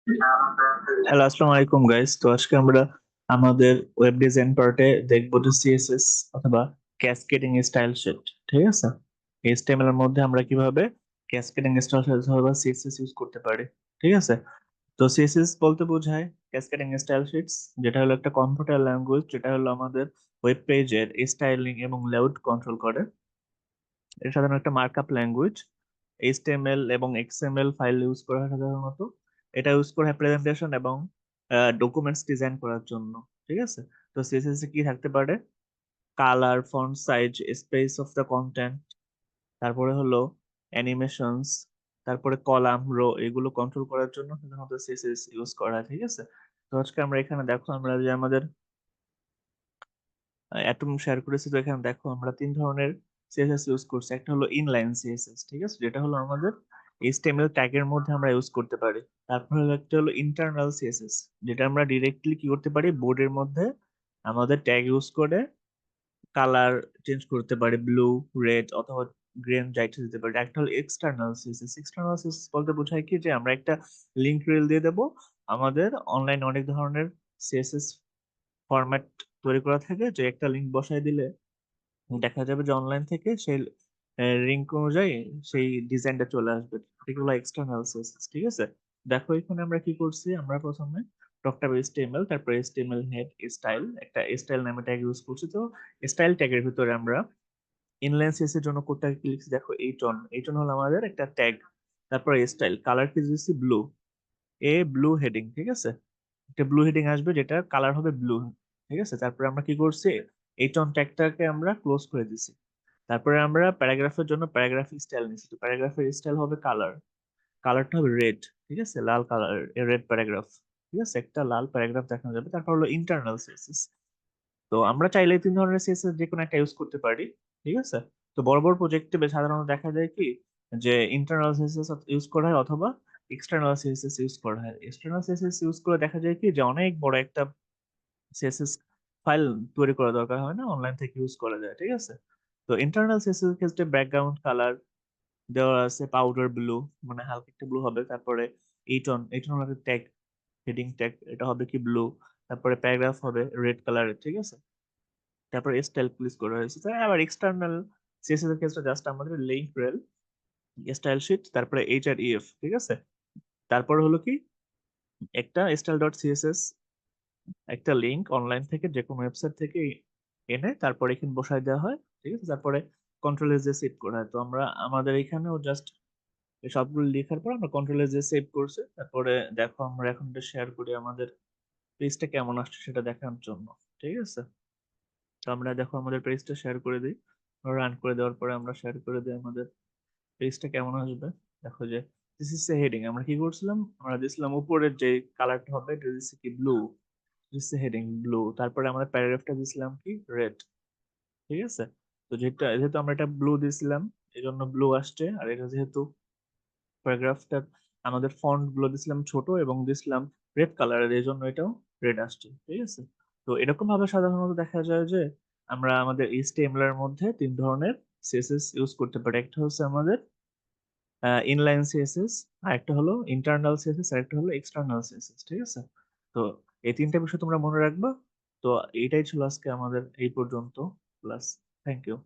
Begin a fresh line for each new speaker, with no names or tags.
Hello, আসসালামু আলাইকুম guys. তো আজকে আমরা আমাদের ওয়েব ডিজাইন পার্টে দেখবো যে সিএসএস অথবা ক্যাসকেডিং স্টাইল শিট। ঠিক আছে, এইচটিএমএল এর মধ্যে আমরা কিভাবে ক্যাসকেডিং স্টাইল শিট অথবা সিএসএস ইউজ করতে পারি। ঠিক আছে, তো সিএসএস বলতে বোঝায় ক্যাসকেডিং স্টাইল শিটস, যেটা হলো একটা কম্পিউটার ল্যাঙ্গুয়েজ, যেটা হলো আমাদের ওয়েব পেজের স্টাইলিং এবং লেআউট কন্ট্রোল করে। এটা সাধারণত একটা মার্কআপ ল্যাঙ্গুয়েজ। এইচটিএমএল এবং এক্সএমএল ফাইল ইউজ করা হয় সাধারণত। এটা ইউজ করা হয় প্রেজেন্টেশন এবং ডকুমেন্টস ডিজাইন করার জন্য। ঠিক আছে, তো সিএসএস এ কি থাকতে পারে? Colour, font size, space of the content, তারপরে হলো অ্যানিমেশনস, তারপরে কলাম, রো, এগুলো কন্ট্রোল করার জন্য সাধারণত সিএসএস ইউজ করা হয়। ঠিক আছে, তো আজকে আমরা এখানে দেখো আমরা যে আমাদের অ্যাটম শেয়ার করেছি, তো এখানে দেখো আমরা তিন ধরনের সিএসএস ইউজ করছি। একটা হলো ইনলাইন সিএসএস, ঠিক আছে, যেটা হলো আমাদের এইচটিএমএল ট্যাগের মধ্যে আমরা ইউজ করতে পারি। তারপর হলো একটা হলো ইন্টারনাল সিএসএস, যেটা আমরা ডিরেক্টলি কি করতে পারি, বোর্ডের মধ্যে আমাদের ট্যাগ ইউজ করে কালার চেঞ্জ করতে পারি, ব্লু, রেড অথবা গ্রিন, যাইতে দিতে পারি। একটা হলো এক্সটার্নাল সিএসএস। এক্সটার্নাল সিএসএস বলতে বোঝায় কি, যে আমরা একটা লিংক রিল দিয়ে দেবো। আমাদের অনলাইন অনেক ধরনের সিএসএস ফরম্যাট তৈরি করা থাকে, যে একটা লিংক বসায় দিলে দেখা যাবে যে অনলাইন থেকে সেই লিংক অনুযায়ী সেই ডিজাইনটা চলে আসবে। এগুলো এক্সটার্নাল সিএসএস। ঠিক আছে, দেখো এখানে আমরা কি করছি, আমরা প্রথমে টকটাপ এইচটিএমএল, তারপর এইচটিএমএল হেড স্টাইল, একটা স্টাইল নামে ট্যাগ ইউজ করছি। তো স্টাইল ট্যাগের ভিতরে আমরা ইনলাইন সিএস এর জন্য কোডটা কি লিখছি দেখো, এইটন। এইটন হলো আমাদের একটা ট্যাগ। তারপর স্টাইল, কালার কি দিচ্ছি, ব্লু, ব্লু হেডিং। ঠিক আছে, একটা ব্লু হেডিং আসবে যেটা কালার হবে ব্লু। ঠিক আছে, তারপরে আমরা কি করছি, এইটন ট্যাগটাকে আমরা ক্লোজ করে দিছি। তারপরে আমরা প্যারাগ্রাফের জন্য প্যারাগ্রাফ স্টাইল নিচ্ছি। তো প্যারাগ্রাফের স্টাইল হবে কালার, কালারটা হবে রেড। ঠিক আছে, লাল কালার, রেড প্যারাগ্রাফ। ঠিক আছে, একটা লাল প্যারাগ্রাফ দেখানো যাবে। তারপর হলো ইন্টারনাল সিএসএস। তো আমরা চাইলে তিন ধরনের সিএসএস যে কোনো একটা ইউজ করতে পারি। ঠিক আছে, তো বড় বড় প্রজেক্টে সাধারণত দেখা যায় কি, যে ইন্টারনাল সিএসএস ইউজ করা হয় অথবা এক্সটার্নাল সিএসএস ইউজ করা হয়। এক্সটার্নাল সিএসএস ইউজ করে দেখা যায় কি, যে অনেক বড় একটা সিএসএস ফাইল তৈরি করা দরকার হয় না, অনলাইন থেকে ইউজ করা যায়। ঠিক আছে, তো ইন্টারনাল সিএসএস এর ক্ষেত্রে ব্যাকগ্রাউন্ড কালার দেওয়া আছে পাউডার ব্লু, মানে হালকা একটা ব্লু হবে। তারপরে এইটন, এইটন হলো ট্যাগ, হেডিং ট্যাগ, এটা হবে কি ব্লু। তারপরে প্যারাগ্রাফ হবে রেড কালারের। ঠিক আছে, তারপরে স্টাইল প্লিজ করা হয়েছে। তাই আবার এক্সটার্নাল সিএসএস এর ক্ষেত্রে জাস্ট আমাদের লিংক রেল, স্টাইল শিট, তারপরে এইচআরইএফ। ঠিক আছে, তারপর হলো কি, একটা স্টাইল ডট সিএসএস, একটা লিংক অনলাইন থেকে যে কোনো ওয়েবসাইট থেকে এনে তারপরে এখানে বসায় দেওয়া হয়। ঠিক আছে, তারপরে কন্ট্রোল এস দিয়ে সেভ করা হয়। তো আমরা আমাদের এখানেও জাস্ট সবগুলো লেখার পর আমরা কন্ট্রোল এস দিয়ে সেভ করছি। তারপরে দেখো আমরা এখন শেয়ার করি আমাদের পেজটা কেমন আসছে সেটা দেখানোর জন্য। ঠিক আছে, তো আমরা দেখো আমাদের পেজটা শেয়ার করে দিই। রান করে দেওয়ার পরে আমরা শেয়ার করে দিই আমাদের পেজটা কেমন আসবে। দেখো যে দিস ইজ এ হেডিং, আমরা কি করছিলাম, আমরা দিছিলাম উপরের যে কালারটা হবে এটা দিচ্ছি কি ব্লু, দিস হেডিং ব্লু। তারপরে আমাদের প্যারাগ্রাফটা দিছিলাম কি রেড। ঠিক আছে, তো যেটা যেহেতু আমরা এটা ব্লু দিছিলাম এই জন্য ব্লু আসছে। আর এটা যেহেতু প্যারাগ্রাফটা আমাদের ফন্ট গুলো দিছিলাম ছোট এবং দিছিলাম রেড কালারের, এই জন্য এটাও রেড আসছে। ঠিক আছে, তো এরকম ভাবে সাধারণত দেখা যায় যে আমরা আমাদের এইচটিএমএল এর মধ্যে তিন ধরনের সিএসএস ইউজ করতে পারি। একটা হচ্ছে আমাদের ইনলাইন সিএসএস, আর একটা হলো ইন্টারনাল সিএসএস, আর একটা হলো এক্সটার্নাল সিএসএস। ঠিক আছে, তো এই তিনটা বিষয় তোমরা মনে রাখবা। তো এইটাই ছিল আজকে আমাদের এই পর্যন্ত ক্লাস। Thank you.